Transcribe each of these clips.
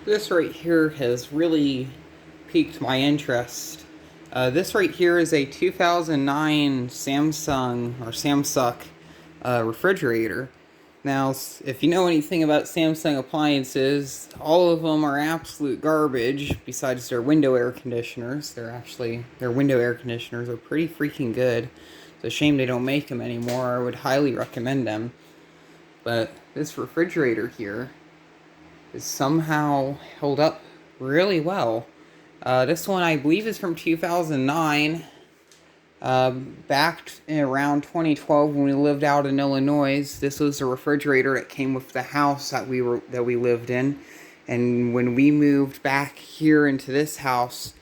This right here has really piqued my interest. This right here is a 2009 Samsung refrigerator. Now, if you know anything about Samsung appliances, all of them are absolute garbage. Besides their window air conditioners, their window air conditioners are pretty freaking good. It's a shame they don't make them anymore. I would highly recommend them. But this refrigerator here is somehow held up really well. This one, I believe, is from 2009. Back in around 2012, when we lived out in Illinois, this was a refrigerator that came with the house that we lived in. And when we moved back here into this house,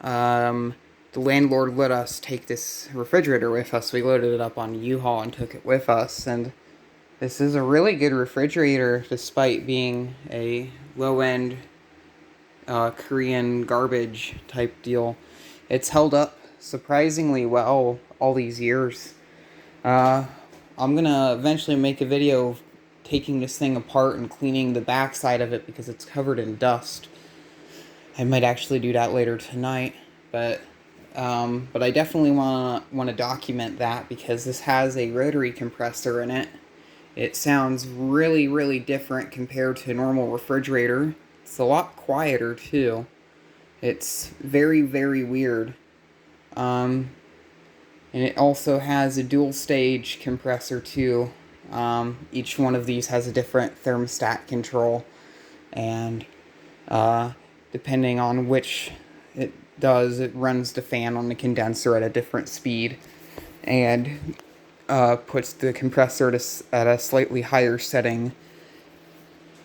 the landlord let us take this refrigerator with us. We loaded it up on U-Haul and took it with us. And this is a really good refrigerator, despite being a low-end Korean garbage type deal. It's held up surprisingly well all these years. I'm gonna eventually make a video of taking this thing apart and cleaning the backside of it because it's covered in dust. I might actually do that later tonight, but I definitely want to document that because this has a rotary compressor in it. It sounds really, really different compared to a normal refrigerator. It's a lot quieter, too. It's very, very weird. And it also has a dual stage compressor, too. Each one of these has a different thermostat control. And depending on which it does, it runs the fan on the condenser at a different speed. And puts the compressor at a slightly higher setting.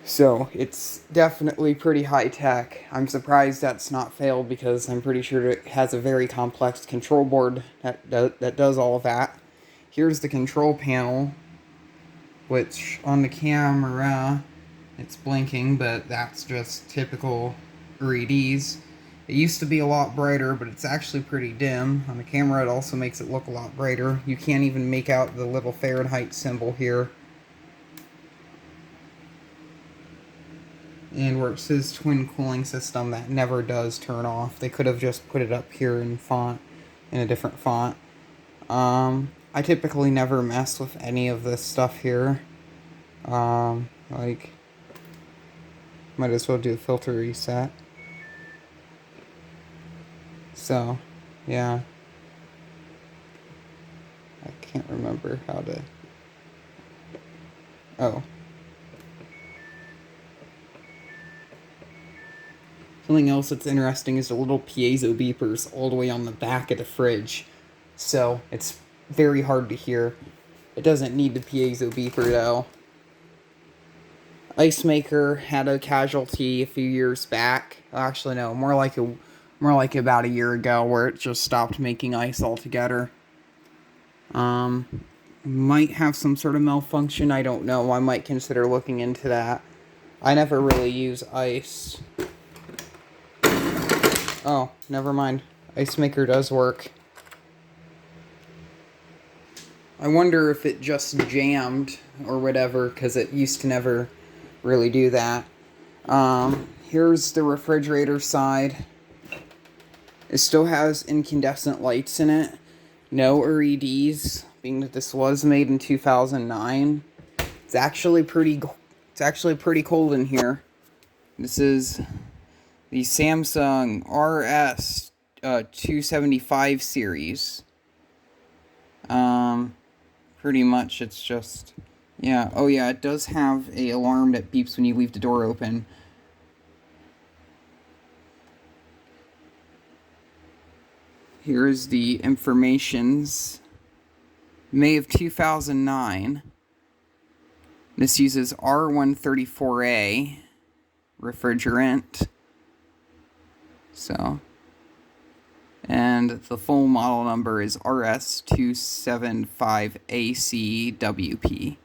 So it's definitely pretty high tech. I'm surprised that's not failed because I'm pretty sure it has a very complex control board that does all of that. Here's the control panel, which on the camera it's blinking, but that's just typical LEDs. It used to be a lot brighter, but it's actually pretty dim. On the camera, it also makes it look a lot brighter. You can't even make out the little Fahrenheit symbol here. And where it says twin cooling system, that never does turn off. They could have just put it up here in a different font. I typically never mess with any of this stuff here. Like, might as well do a filter reset. So, yeah. I can't remember how to... Oh. Something else that's interesting is the little piezo beepers all the way on the back of the fridge. So, it's very hard to hear. It doesn't need the piezo beeper, though. Ice Maker had a casualty a few years back. Actually, no, more like about a year ago, where it just stopped making ice altogether. Might have some sort of malfunction. I don't know. I might consider looking into that. I never really use ice. Oh, never mind. Ice Maker does work. I wonder if it just jammed or whatever, because it used to never really do that. Here's the refrigerator side. It still has incandescent lights in it. No LEDs, being that this was made in 2009. It's actually pretty cold in here. This is the Samsung RS 275 series. Pretty much it's just, yeah. Oh yeah, it does have a alarm that beeps when you leave the door open. Here's the informations. May of 2009. This uses R134A refrigerant. So, and the full model number is RS275ACWP.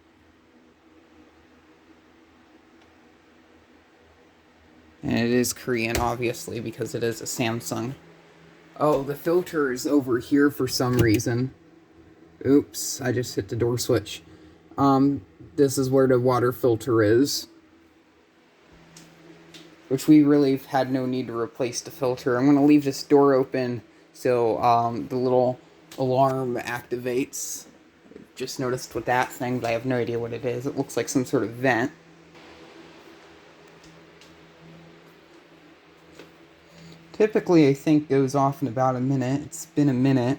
And it is Korean, obviously, because it is a Samsung. Oh, the filter is over here for some reason. Oops, I just hit the door switch. This is where the water filter is. which we really have had no need to replace the filter. I'm going to leave this door open so the little alarm activates. Just noticed with that thing, but I have no idea what it is. It looks like some sort of vent. Typically, I think goes off in about a minute. It's been a minute.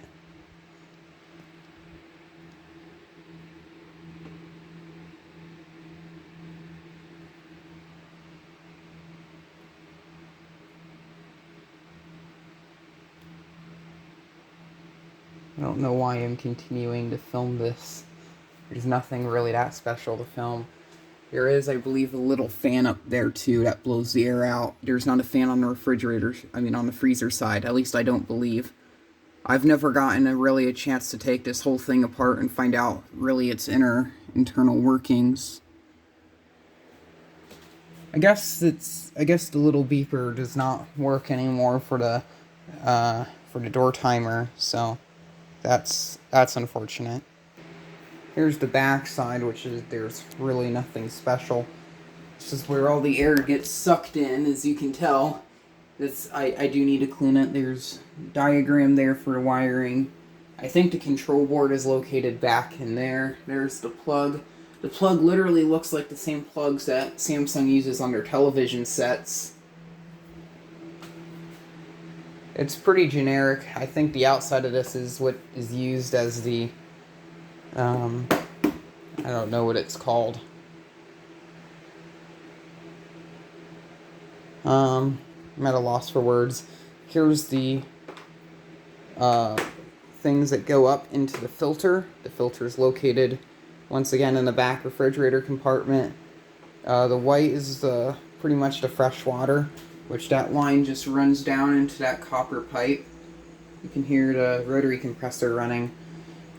I don't know why I'm continuing to film this. There's nothing really that special to film. There is, I believe, a little fan up there too that blows the air out. There's not a fan on the refrigerator, on the freezer side. At least I don't believe. I've never gotten really a chance to take this whole thing apart and find out really its internal workings. I guess the little beeper does not work anymore for the door timer, so that's unfortunate. Here's the back side, which is, there's really nothing special. This is where all the air gets sucked in, as you can tell. I do need to clean it. There's a diagram there for wiring. I think the control board is located back in there. There's the plug. The plug literally looks like the same plugs that Samsung uses on their television sets. It's pretty generic. I think the outside of this is what is used as the, I don't know what it's called. I'm at a loss for words. Here's the things that go up into the filter. The filter is located once again in the back refrigerator compartment. The white is pretty much the fresh water, which that line just runs down into that copper pipe. You can hear the rotary compressor running.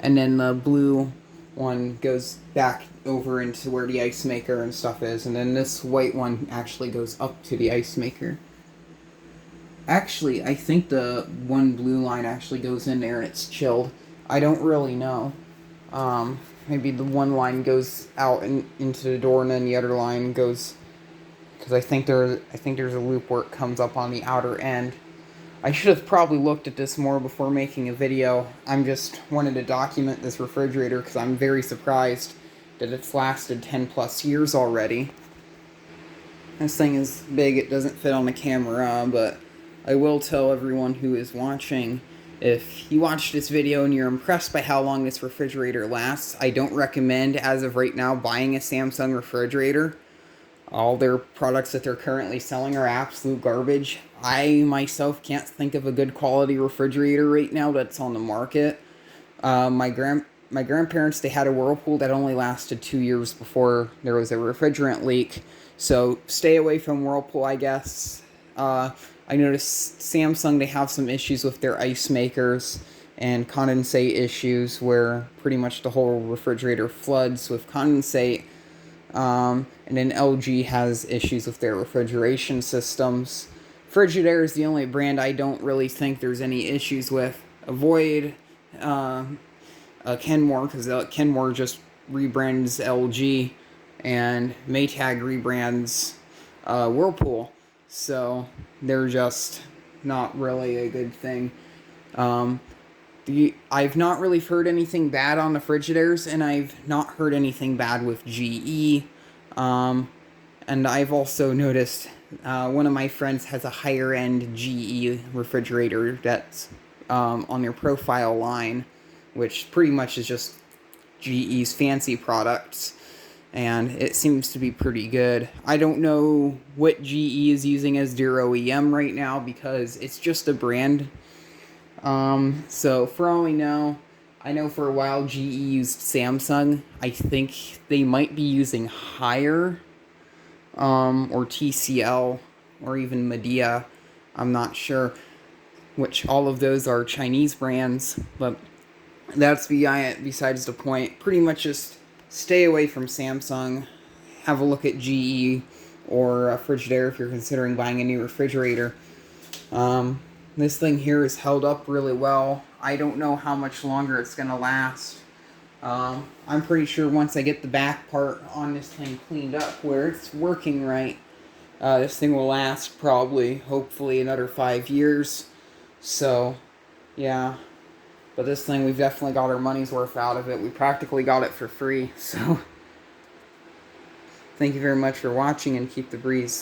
And then the blue one goes back over into where the ice maker and stuff is. And then this white one actually goes up to the ice maker. Actually, I think the one blue line actually goes in there and it's chilled. I don't really know. Maybe the one line goes out into the door and then the other line goes, because I think there's a loop where it comes up on the outer end. I should have probably looked at this more before making a video. I'm just wanted to document this refrigerator because I'm very surprised that it's lasted 10 plus years already. This thing is big, it doesn't fit on the camera, but I will tell everyone who is watching, if you watch this video and you're impressed by how long this refrigerator lasts, I don't recommend, as of right now, buying a Samsung refrigerator. All their products that they're currently selling are absolute garbage. I myself can't think of a good quality refrigerator right now that's on the market. My grandparents, they had a Whirlpool that only lasted 2 years before there was a refrigerant leak. So stay away from Whirlpool, I guess. I noticed Samsung, they have some issues with their ice makers and condensate issues where pretty much the whole refrigerator floods with condensate. And then LG has issues with their refrigeration systems. Frigidaire is the only brand I don't really think there's any issues with. Avoid Kenmore, because Kenmore just rebrands LG, and Maytag rebrands Whirlpool. So they're just not really a good thing. I've not really heard anything bad on the Frigidaires, and I've not heard anything bad with GE. And I've also noticed one of my friends has a higher end GE refrigerator that's on their profile line, which pretty much is just GE's fancy products, and it seems to be pretty good. I don't know what GE is using as their OEM right now because it's just a brand. So for all we know, I know for a while GE used Samsung. I think they might be using Haier, or TCL, or even Midea. I'm not sure, which all of those are Chinese brands, but that's besides the point. Pretty much just stay away from Samsung. Have a look at GE or Frigidaire if you're considering buying a new refrigerator. This thing here is held up really well. I don't know how much longer it's going to last. I'm pretty sure once I get the back part on this thing cleaned up where it's working right, This thing will last probably, hopefully, another 5 years. So, yeah. But this thing, we've definitely got our money's worth out of it. We practically got it for free. So, thank you very much for watching, and keep the breeze.